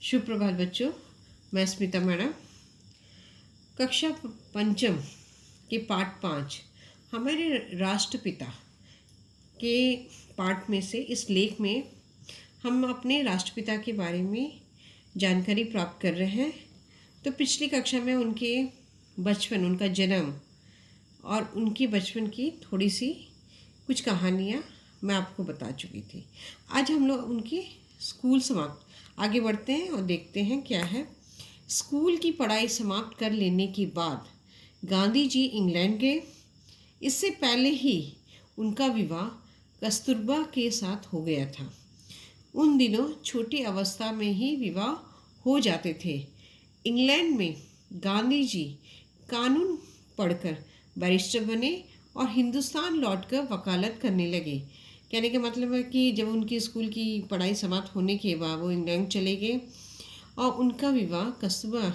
शुभ प्रभात बच्चों। मैं स्मिता मैडम। कक्षा पंचम के पाठ 5 हमारे राष्ट्रपिता के पाठ में से इस लेख में हम अपने राष्ट्रपिता के बारे में जानकारी प्राप्त कर रहे हैं। तो पिछली कक्षा में उनके बचपन, उनका जन्म और उनके बचपन की थोड़ी सी कुछ कहानियाँ मैं आपको बता चुकी थी। आज हम लोग उनकी स्कूल समाप्त आगे बढ़ते हैं और देखते हैं क्या है। स्कूल की पढ़ाई समाप्त कर लेने के बाद गांधी जी इंग्लैंड गए। इससे पहले ही उनका विवाह कस्तूरबा के साथ हो गया था। उन दिनों छोटी अवस्था में ही विवाह हो जाते थे। इंग्लैंड में गांधी जी कानून पढ़कर बैरिस्टर बने और हिंदुस्तान लौटकर वकालत करने लगे। कहने का मतलब है कि जब उनकी स्कूल की पढ़ाई समाप्त होने के बाद वो इंग्लैंड चले गए और उनका विवाह कस्तूरबा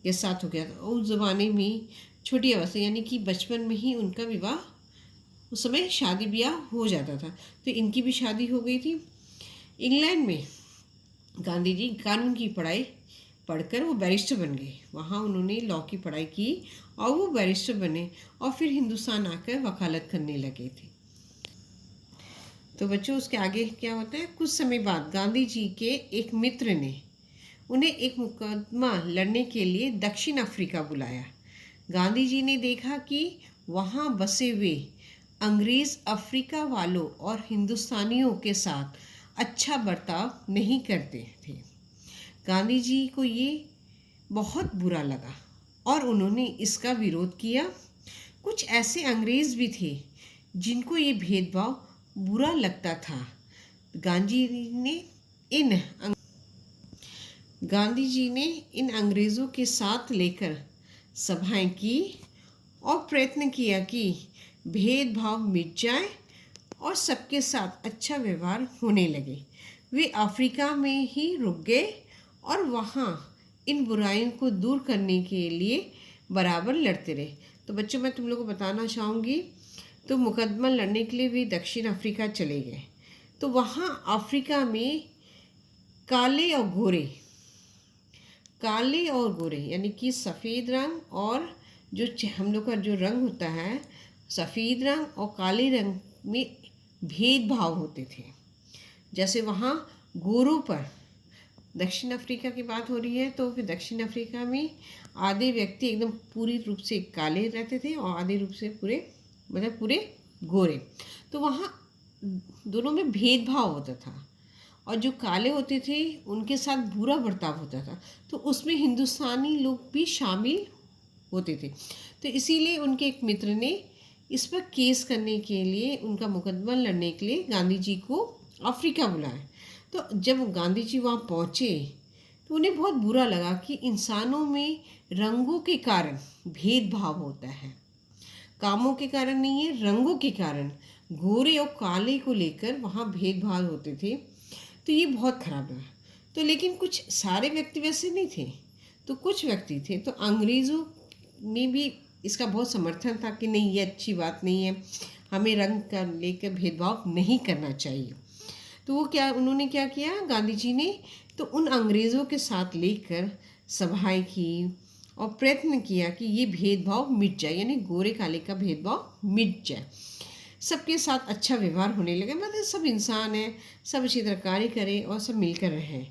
के साथ हो गया था। उस ज़माने में छोटी अवस्था यानी कि बचपन में ही उनका विवाह, उस समय शादी ब्याह हो जाता था। तो इनकी भी शादी हो गई थी। इंग्लैंड में गांधी जी कानून की पढ़ाई पढ़कर वो बैरिस्टर बन गए। वहाँ उन्होंने लॉ की पढ़ाई की और वो बैरिस्टर बने और फिर हिंदुस्तान आकर वकालत करने लगे थे। तो बच्चों उसके आगे क्या होता है, कुछ समय बाद गांधी जी के एक मित्र ने उन्हें एक मुकदमा लड़ने के लिए दक्षिण अफ्रीका बुलाया। गांधी जी ने देखा कि वहाँ बसे हुए अंग्रेज़ अफ्रीका वालों और हिंदुस्तानियों के साथ अच्छा बर्ताव नहीं करते थे। गांधी जी को ये बहुत बुरा लगा और उन्होंने इसका विरोध किया। कुछ ऐसे अंग्रेज़ भी थे जिनको ये भेदभाव बुरा लगता था। गांधी जी ने इन अंग्रेज़ों के साथ लेकर सभाएं की और प्रयत्न किया कि भेदभाव मिट जाए और सबके साथ अच्छा व्यवहार होने लगे। वे अफ्रीका में ही रुक गए और वहाँ इन बुराइयों को दूर करने के लिए बराबर लड़ते रहे। तो बच्चों मैं तुम लोगों को बताना चाहूँगी, तो मुकदमा लड़ने के लिए वे दक्षिण अफ्रीका चले गए। तो वहाँ अफ्रीका में काले और गोरे यानी कि सफ़ेद रंग और जो हम लोग का जो रंग होता है, सफ़ेद रंग और काले रंग में भेदभाव होते थे। जैसे वहाँ गोरों पर, दक्षिण अफ्रीका की बात हो रही है, तो फिर दक्षिण अफ्रीका में आधे व्यक्ति एकदम पूरी रूप से काले रहते थे और आधे रूप से पूरे गोरे। तो वहाँ दोनों में भेदभाव होता था और जो काले होते थे उनके साथ बुरा बर्ताव होता था। तो उसमें हिंदुस्तानी लोग भी शामिल होते थे। तो इसीलिए उनके एक मित्र ने इस पर केस करने के लिए, उनका मुकदमा लड़ने के लिए गांधी जी को अफ्रीका बुलाया। तो जब गांधी जी वहाँ पहुँचे तो उन्हें बहुत बुरा लगा कि इंसानों में रंगों के कारण भेदभाव होता है, कामों के कारण नहीं है, रंगों के कारण गोरे और काले को लेकर वहाँ भेदभाव होते थे। तो ये बहुत खराब लगा। तो लेकिन कुछ सारे व्यक्ति वैसे नहीं थे, तो कुछ व्यक्ति थे। तो अंग्रेज़ों में भी इसका बहुत समर्थन था कि नहीं, ये अच्छी बात नहीं है, हमें रंग का लेकर भेदभाव नहीं करना चाहिए। तो उन्होंने क्या किया, गांधी जी ने तो उन अंग्रेज़ों के साथ लेकर सभाएं की और प्रयत्न किया कि ये भेदभाव मिट जाए, यानी गोरे काले का भेदभाव मिट जाए, सबके साथ अच्छा व्यवहार होने लगे। मतलब सब इंसान हैं, सब अच्छी तरह कार्य करें और सब मिलकर रहें।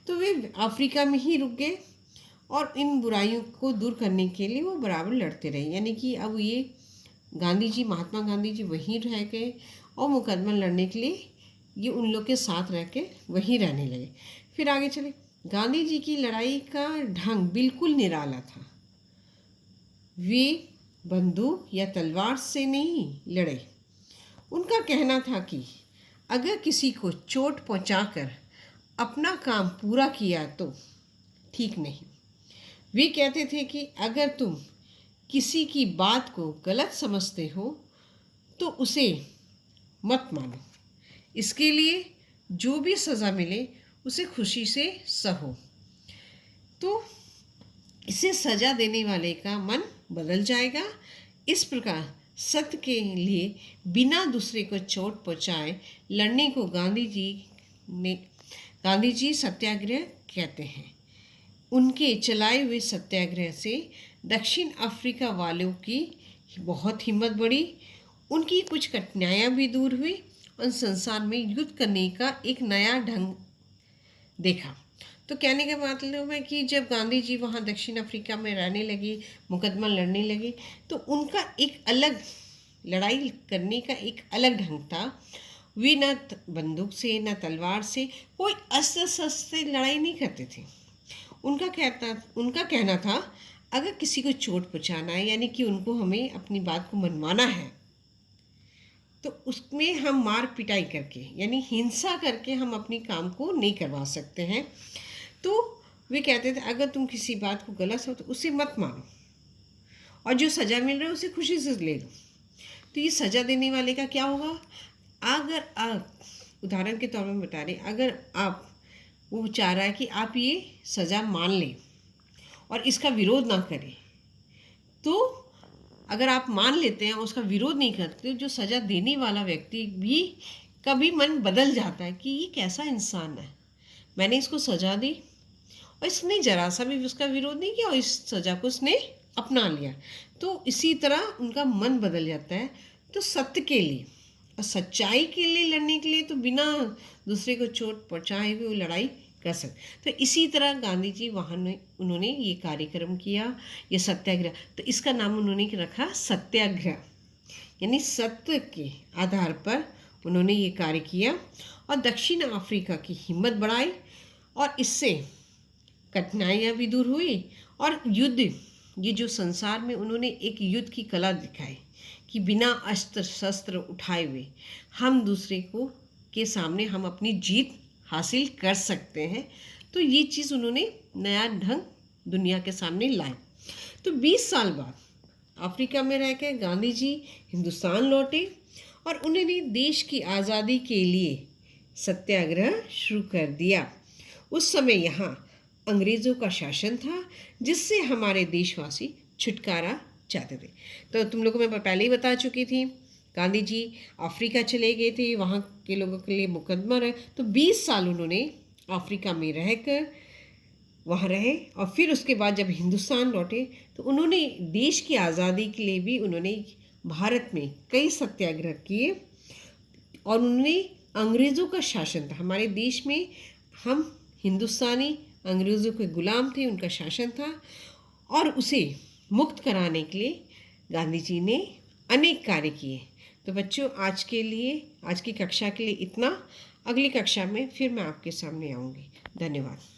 तो वे अफ्रीका में ही रुक गए और इन बुराइयों को दूर करने के लिए वो बराबर लड़ते रहे। यानी कि अब ये महात्मा गांधी जी वहीं रह गए और मुकदमा लड़ने के लिए ये उन लोग के साथ रह के वहीं रहने लगे। फिर आगे चले। गांधी जी की लड़ाई का ढंग बिल्कुल निराला था। वे बंदूक या तलवार से नहीं लड़े। उनका कहना था कि अगर किसी को चोट पहुंचाकर अपना काम पूरा किया तो ठीक नहीं। वे कहते थे कि अगर तुम किसी की बात को गलत समझते हो तो उसे मत मानो। इसके लिए जो भी सज़ा मिले उसे खुशी से सहो, तो इसे सज़ा देने वाले का मन बदल जाएगा। इस प्रकार सत्य के लिए बिना दूसरे को चोट पहुँचाए लड़ने को गांधी जी सत्याग्रह कहते हैं। उनके चलाए हुए सत्याग्रह से दक्षिण अफ्रीका वालों की बहुत हिम्मत बढ़ी, उनकी कुछ कठिनाइयाँ भी दूर हुई और संसार में युद्ध करने का एक नया ढंग देखा। तो कहने का मतलब है कि जब गांधी जी वहाँ दक्षिण अफ्रीका में रहने लगे, मुकदमा लड़ने लगे, तो उनका एक अलग लड़ाई करने का एक अलग ढंग था। वे न बंदूक से न तलवार से कोई अस्त्र शस्त्र से लड़ाई नहीं करते थे। उनका कहना था अगर किसी को चोट पहुँचाना है, यानी कि उनको हमें अपनी बात को मनवाना है, तो उसमें हम मार पिटाई करके यानी हिंसा करके हम अपनी काम को नहीं करवा सकते हैं। तो वे कहते थे अगर तुम किसी बात को गलत हो तो उसे मत मानो, और जो सज़ा मिल रहा है उसे खुशी से ले लो। तो ये सज़ा देने वाले का क्या होगा? अगर आप, उदाहरण के तौर में बता रहे, अगर आप, वो चाह रहा है कि आप ये सज़ा मान लें और इसका विरोध ना करें, तो अगर आप मान लेते हैं उसका विरोध नहीं करते, जो सज़ा देने वाला व्यक्ति भी कभी मन बदल जाता है कि ये कैसा इंसान है, मैंने इसको सज़ा दी और इसने जरा सा भी उसका विरोध नहीं किया और इस सज़ा को उसने अपना लिया। तो इसी तरह उनका मन बदल जाता है। तो सत्य के लिए और सच्चाई के लिए लड़ने के लिए तो बिना दूसरे को चोट पहुँचाए हुए वो लड़ाई कर सकते। तो इसी तरह गांधी जी वहाँ उन्होंने ये कार्यक्रम किया, ये सत्याग्रह। तो इसका नाम उन्होंने रखा सत्याग्रह, यानी सत्य के आधार पर उन्होंने ये कार्य किया और दक्षिण अफ्रीका की हिम्मत बढ़ाई, और इससे कठिनाइयाँ भी दूर हुई और युद्ध, ये जो संसार में उन्होंने एक युद्ध की कला दिखाई कि बिना अस्त्र शस्त्र उठाए हुए हम दूसरे को के सामने हम अपनी जीत हासिल कर सकते हैं। तो ये चीज़ उन्होंने नया ढंग दुनिया के सामने लाई। तो 20 साल बाद अफ्रीका में रह कर गांधी जी हिंदुस्तान लौटे और उन्होंने देश की आज़ादी के लिए सत्याग्रह शुरू कर दिया। उस समय यहाँ अंग्रेज़ों का शासन था जिससे हमारे देशवासी छुटकारा चाहते थे। तो तुम लोगों को मैं पहले ही बता चुकी थी, गांधी जी अफ्रीका चले गए थे, वहाँ के लोगों के लिए मुकदमा रहे। तो 20 साल उन्होंने अफ्रीका में रहकर वहाँ रहे और फिर उसके बाद जब हिंदुस्तान लौटे तो उन्होंने देश की आज़ादी के लिए भी उन्होंने भारत में कई सत्याग्रह किए और उन्होंने अंग्रेज़ों का शासन था हमारे देश में, हम हिंदुस्तानी अंग्रेज़ों के गुलाम थे, उनका शासन था, और उसे मुक्त कराने के लिए गांधी जी ने अनेक कार्य किए। तो बच्चों आज की कक्षा के लिए इतना। अगली कक्षा में फिर मैं आपके सामने आऊँगी। धन्यवाद।